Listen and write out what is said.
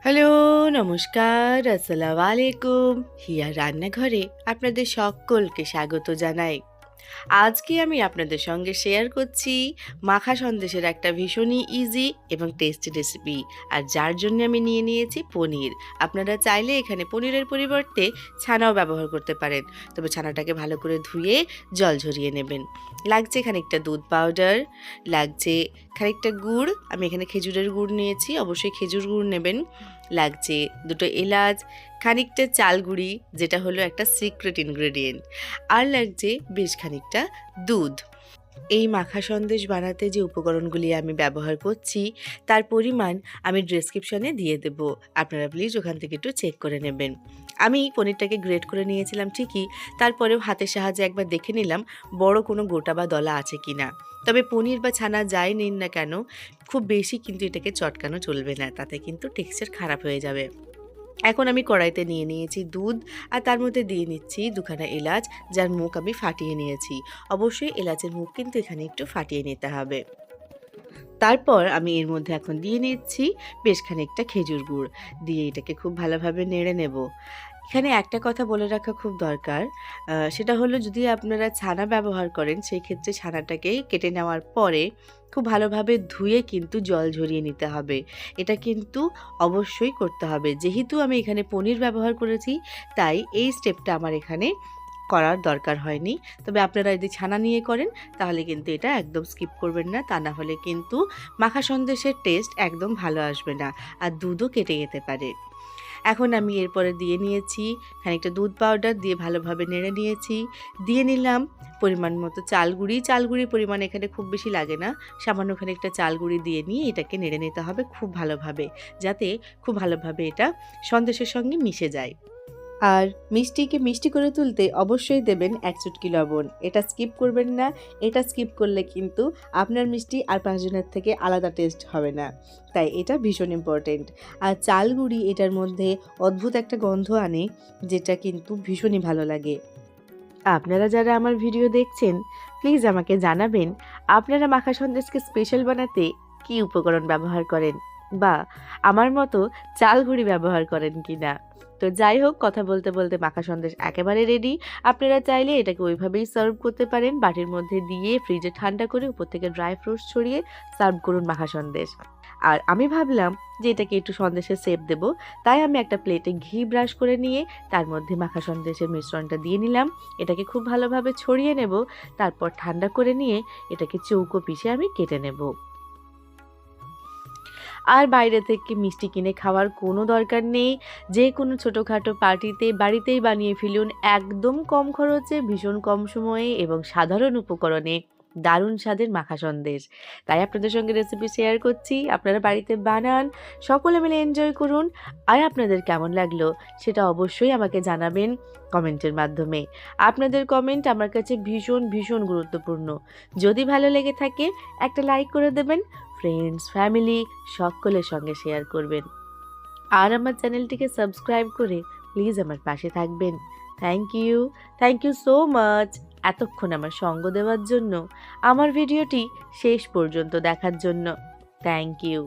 Hello, নমস্কার, আসসালামু আলাইকুম। হিয়া রান্নাঘরে আপনাদের সকলকে স্বাগত জানাই। আজকে আমি আপনাদের সঙ্গে শেয়ার করছি মাখা সন্দেশের একটা ভীষণই ইজি এবং টেস্টি রেসিপি। আর যার জন্য আমি নিয়ে নিয়েছি পনির। আপনারা চাইলে এখানে পনিরের পরিবর্তে ছানাও ব্যবহার করতে পারেন। তবে ছানাটাকে ভালো করে ধুয়ে জল ঝরিয়ে নেবেন। লাগছে খানিকটা দুধ পাউডার, লাগছে খানিকটা গুড়, আমি এখানে খেজুরের গুড় নিয়েছি, অবশ্যই খেজুর গুড় নেবেন। লাগছে দুটো এলাচ, খানিকটা চাল গুঁড়ি যেটা হলো একটা সিক্রেট ইনগ্রেডিয়েন্ট, আর লাগছে বেশ খানিকটা দুধ। এই মাখা সন্দেশ বানাতে যে উপকরণগুলি আমি ব্যবহার করছি তার পরিমাণ আমি ডেসক্রিপশনে দিয়ে দেব, আপনারা প্লিজ ওখান থেকে একটু চেক করে নেবেন। আমি পনিরটাকে গ্রেট করে নিয়েছিলাম ঠিকই, তারপরেও হাতের সাহায্যে একবার দেখে নিলাম বড় কোনো গোটা বা দলা আছে কি না। তবে পনির বা ছানা যাই নিন না কেন, খুব বেশি কিন্তু এটাকে চটকানো চলবে না, তাতে কিন্তু টেক্সচার খারাপ হয়ে যাবে। এখন আমি কড়াইতে নিয়ে নিয়েছি দুধ, আর তার মধ্যে দিয়ে নিচ্ছি দুখানা এলাচ, যার মুখ আমি ফাটিয়ে নিয়েছি। অবশ্যই এলাচের মুখ কিন্তু এখানে একটু ফাটিয়ে নিতে হবে। তারপর আমি এর মধ্যে এখন দিয়ে নিচ্ছি বেশ খানিকটা খেজুর গুড়, দিয়ে এটাকে খুব ভালোভাবে নেড়ে নেব। এখানে একটা কথা বলে রাখা খুব দরকার, সেটা হলো যদি আপনারা ছানা ব্যবহার করেন সেই ক্ষেত্রে ছানাটাকে কেটে নেওয়ার পরে খুব ভালোভাবে ধুয়ে কিন্তু জল ঝরিয়ে নিতে হবে। এটা কিন্তু অবশ্যই করতে হবে। যেহেতু আমি এখানে পনির ব্যবহার করেছি তাই এই স্টেপটা আমার এখানে করার দরকার হয়নি। তবে আপনারা যদি ছানা নিয়ে করেন তাহলে কিন্তু এটা একদম স্কিপ করবেন না, তা না হলে কিন্তু মাখা সন্দেশের টেস্ট একদম ভালো আসবে না, আর দুধও কেটে যেতে পারে। এখন আমি এরপরে দিয়ে নিয়েছি খানিকটা দুধ পাউডার, দিয়ে ভালোভাবে নেড়ে নিয়েছি। দিয়ে নিলাম পরিমাণ মতো চাল গুঁড়ি। চাল গুঁড়ির পরিমাণ এখানে খুব বেশি লাগে না, সামান্য খানিকটা চাল গুঁড়ি দিয়ে নিয়ে এটাকে নেড়ে নিতে হবে খুব ভালোভাবে, যাতে খুব ভালোভাবে এটা সন্দেশের সঙ্গে মিশে যায়। আর মিষ্টিকে মিষ্টি করে তুলতে অবশ্যই দেবেন ১ চুটকি লবণ। এটা স্কিপ করবেন না, এটা স্কিপ করলে কিন্তু আপনার মিষ্টি আর ৫ জনের থেকে আলাদা টেস্ট হবে না। তাই এটা ভীষণ ইম্পর্টেন্ট। আর চাল গুঁড়ি এটার মধ্যে অদ্ভুত একটা গন্ধ আনে, যেটা কিন্তু ভীষণই ভালো লাগে। আপনারা যারা আমার ভিডিও দেখছেন প্লিজ আমাকে জানাবেন আপনারা মাখা সন্দেশকে স্পেশাল বানাতে কী উপকরণ ব্যবহার করেন, বা আমার মতো চাল গুঁড়ি ব্যবহার করেন কি না। তো যাই হোক, কথা বলতে বলতে মাখা সন্দেশ একেবারে রেডি। আপনারা চাইলে এটাকে ওইভাবেই সার্ভ করতে পারেন, বাটির মধ্যে দিয়ে ফ্রিজে ঠান্ডা করে উপর থেকে ড্রাই ফ্রুটস ছড়িয়ে সার্ভ করুন মাখা সন্দেশ। আর আমি ভাবলাম যে এটাকে একটু সন্দেশের শেপ দেব, তাই আমি একটা প্লেটে ঘি ব্রাশ করে নিয়ে তার মধ্যে মাখা সন্দেশের মিশ্রণটা দিয়ে নিলাম। এটাকে খুব ভালোভাবে ছড়িয়ে নেব, তারপর ঠান্ডা করে নিয়ে এটাকে চৌকো পিসে আমি কেটে নেব। আর বাইরে থেকে মিষ্টি কিনে খাওয়ার কোনো দরকার নেই। যে কোনো ছোটোখাটো পার্টিতে বাড়িতেই বানিয়ে ফেলুন, একদম কম খরচে, ভীষণ কম সময়ে এবং সাধারণ উপকরণে দারুণ স্বাদের মাখা সন্দেশ। তাই আপনাদের সঙ্গে রেসিপি শেয়ার করছি, আপনারা বাড়িতে বানান, সকলে মিলে এনজয় করুন। আর আপনাদের কেমন লাগলো সেটা অবশ্যই আমাকে জানাবেন কমেন্টের মাধ্যমে। আপনাদের কমেন্ট আমার কাছে ভীষণ ভীষণ গুরুত্বপূর্ণ। যদি ভালো লেগে থাকে একটা লাইক করে দেবেন, ফ্রেন্ডস, ফ্যামিলি সকলের সঙ্গে শেয়ার করবেন। আর আমার চ্যানেলটিকে সাবস্ক্রাইব করে প্লিজ আমার পাশে থাকবেন। থ্যাংক ইউ সো মাচ এতক্ষণ আমার সঙ্গ দেওয়ার জন্য, আমার ভিডিওটি শেষ পর্যন্ত দেখার জন্য। Thank you.